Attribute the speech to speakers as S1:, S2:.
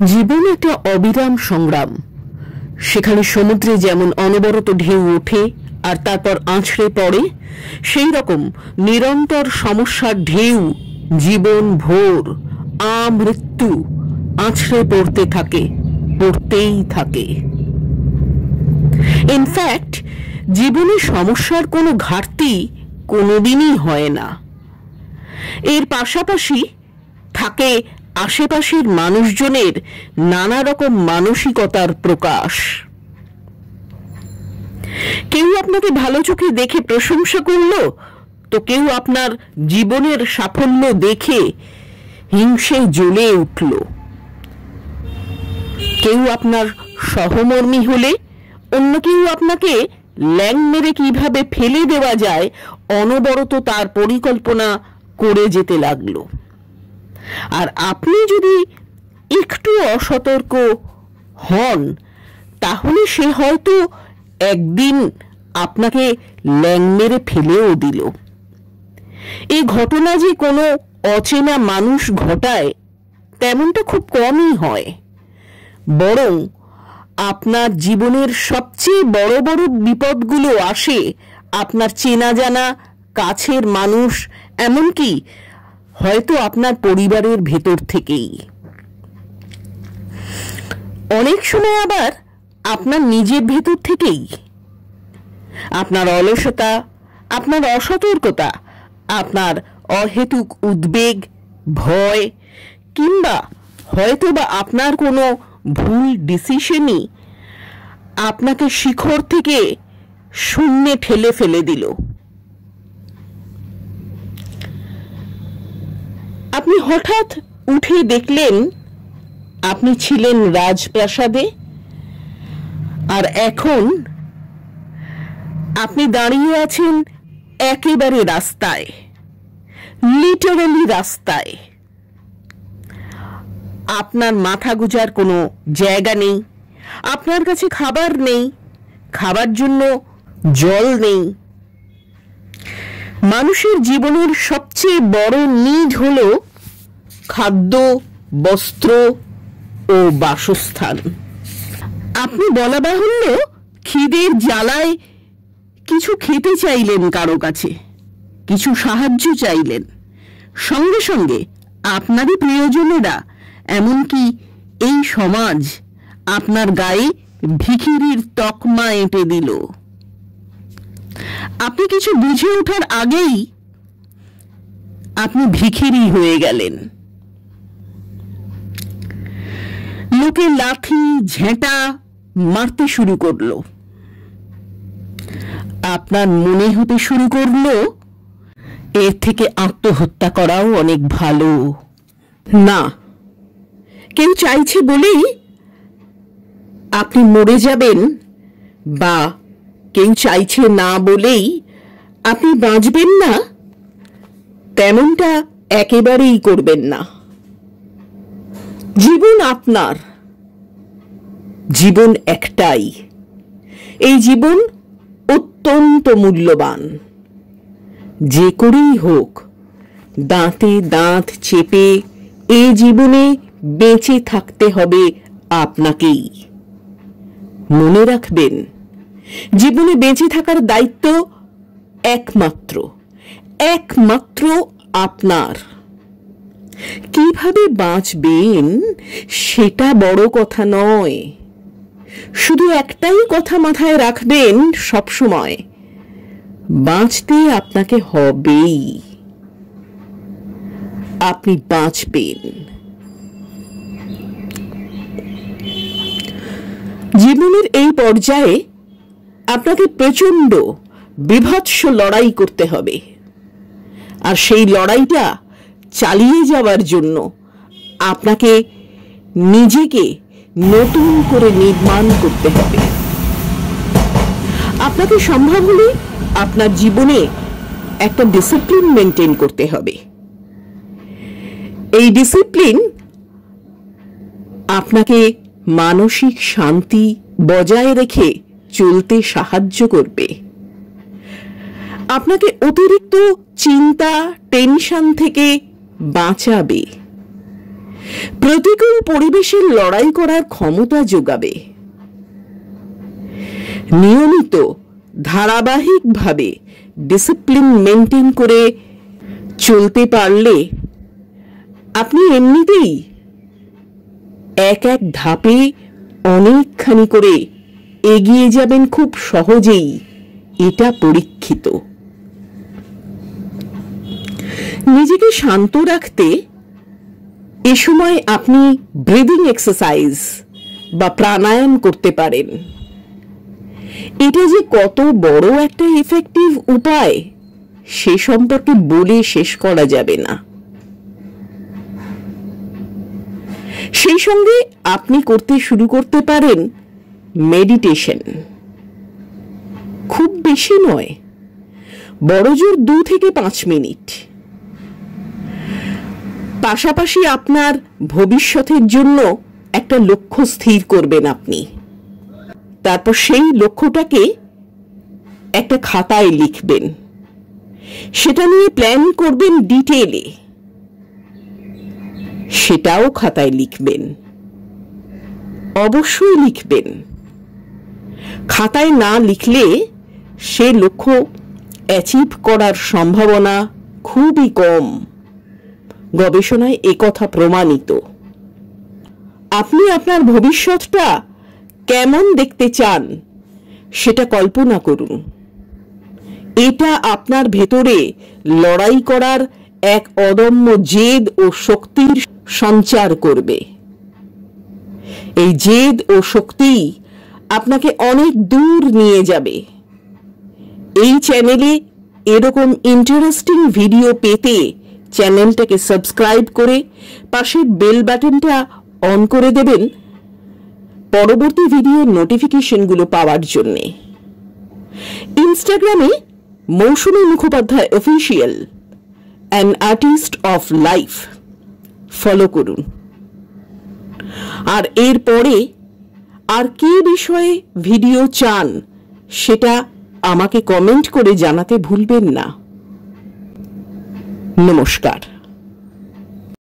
S1: জীবন একটা অবিরাম সংগ্রাম। সেখানে সমুদ্রে যেমন অনবরত ঢেউ ওঠে আর তারপর আছড়ে পড়ে, সেই রকম নিরন্তর সমস্যার ঢেউ জীবন ভোর আমৃত্যু আছড়ে পড়তে থাকে, পড়তেই থাকে। ইনফ্যাক্ট জীবনে সমস্যার কোনো ঘাটতি কোনোদিনই হয় না। এর পাশাপাশি থাকে আশেপাশের মানুষজনের নানা রকম মানসিকতার প্রকাশ। কেউ আপনাকে ভালো চোখে দেখে প্রশংসা করলো, তো কেউ আপনার জীবনের সাফল্য দেখে হিংসে জ্বলে উঠল। কেউ আপনার সহমর্মী হলে অন্য কেউ আপনাকে ল্যাং মেরে কিভাবে ফেলে দেওয়া যায় অনবরত তার পরিকল্পনা করে যেতে লাগলো। আর আপনি যদি একটু অসতর্ক হন, তাহলে সে হয়তো একদিন আপনাকে ল্যাং মেরে ফেলেও দিল। এই ঘটনা যে কোনো অচেনা মানুষ ঘটায় তেমনটা খুব কমই হয়। বরং আপনার জীবনের সবচেয়ে বড় বড় বিপদগুলো আসে আপনার চেনা জানা কাছের মানুষ, এমনকি হয়তো আপনার পরিবারের ভেতর থেকেই। অনেক সময় আবার আপনার নিজের ভেতর থেকেই। আপনার অলসতা, আপনার অসতর্কতা, আপনার অহেতুক উদ্বেগ, ভয়, কিংবা হয়তো বা আপনার কোনো ভুল ডিসিশনই আপনাকে শিখর থেকে শূন্যে ঠেলে ফেলে দিল। আপনি হঠাৎ উঠে দেখলেন আপনি ছিলেন রাজপ্রাসাদে, আর এখন আপনি দাঁড়িয়ে আছেন একেবারে রাস্তায়, লিটারালি রাস্তায়। আপনার মাথা গোঁজার কোনো জায়গা নেই, আপনার কাছে খাবার নেই, খাবার জন্য জল নেই। মানুষের জীবনের সবচেয়ে বড় নিড হলো খাদ্য, বস্ত্র ও বাসস্থান। আপনি বলা বাহুল্য খিদের জ্বালায় কিছু খেতে চাইলেন, কারো কাছে কিছু সাহায্য চাইলেন, সঙ্গে সঙ্গে আপনারই প্রিয়জনেরা, এমনকি এই সমাজ আপনার গায়ে ভিখিরির তকমা এঁটে দিল। আপনি কিছু বুঝে ওঠার আগেই আপনি ভিখিরি হয়ে গেলেন। লোকে লাথি ঝেঁটা মারতে শুরু করলো। আপনার মনে হতে শুরু করলো এর থেকে আত্মহত্যা করাও অনেক ভালো। না, কেউ চাইছে বলেই আপনি মরে যাবেন, বা কেউ চাইছে না বলেই আপনি বাঁচবেন না, তেমনটা একেবারেই করবেন না। জীবন আপনার, জীবন একটাই। এই জীবন অত্যন্ত মূল্যবান। যে করেই হোক দাঁতে দাঁত চেপে এই জীবনে বেঁচে থাকতে হবে আপনাকেই। মনে রাখবেন, জীবনে বেঁচে থাকার দায়িত্ব একমাত্র একমাত্র আপনার। কিভাবে বাঁচবেন সেটা বড় কথা নয়, শুধু একটাই কথা মাথায় রাখবেন সবসময়, বাঁচতে আপনাকে হবেই। আপনি বাঁচবেন। জীবনের এই পর্যায়ে আপনাকে প্রচন্ড বীভৎস লড়াই করতে হবে, আর সেই লড়াইটা চালিয়ে যাওয়ার জন্য আপনাকে নিজেকে নতুন করে নির্মাণ করতে হবে। আপনাকে সম্ভব হলে আপনার জীবনে একটা ডিসিপ্লিন মেনটেন করতে হবে। এই ডিসিপ্লিন আপনাকে মানসিক শান্তি বজায় রেখে চলতে সাহায্য করবে। আপনাকে অতিরিক্ত চিন্তা, টেনশন থেকে বাঁচাবে। প্রতিকূল পরিবেশের লড়াই করার ক্ষমতা যোগাবে। নিয়মিত ধারাবাহিকভাবে ডিসিপ্লিন মেনটেন করে চলতে পারলে আপনি এমনিতেই এক এক ধাপে অনেকখানি করে এগিয়ে যাবেন খুব সহজেই, এটা পরীক্ষিত। নিজেকে শান্ত রাখতে এ সময় আপনি ব্রিদিং এক্সারসাইজ বা প্রাণায়াম করতে পারেন। এটা যে কত বড় একটা ইফেক্টিভ উপায় সে সম্পর্কে বলে শেষ করা যাবে না। সেই সঙ্গে আপনি শুরু করতে পারেন মেডিটেশন। খুব বেশি নয়, বড়জোর 2 থেকে 5 মিনিট। পাশাপাশি আপনার ভবিষ্যতের জন্য একটা লক্ষ্য স্থির করবেন আপনি। তারপর সেই লক্ষ্যটাকে একটা খাতায় লিখবেন, সেটা নিয়ে প্ল্যান করবেন ডিটেইলে, সেটাও খাতায় লিখবেন। অবশ্যই লিখবেন। খাতায় না লিখলে সে লক্ষ্য অ্যাচিভ করার সম্ভাবনা খুবই কম। গবেষণায় একথা প্রমাণিত। আপনি আপনার ভবিষ্যৎটা কেমন দেখতে চান সেটা কল্পনা করুন। এটা আপনার ভেতরে লড়াই করার এক অদম্য জেদ ও শক্তির সঞ্চার করবে। এই জেদ ও শক্তি আপনাকে অনেক দূর নিয়ে যাবে। এই চ্যানেলে এরকম ইন্টারেস্টিং ভিডিও পেতে চ্যানেলটাকে সাবস্ক্রাইব করে পাশের বেল বাটনটা অন করে দেবেন পরবর্তী ভিডিওর নোটিফিকেশনগুলো পাওয়ার জন্যে। ইনস্টাগ্রামে Mousumi Mukhopadhyay official an artist of life follow করুন। আর এরপরে আর কি বিষয়ে ভিডিও চান সেটা আমাকে কমেন্ট করে জানাতে ভুলবেন না। নমস্কার।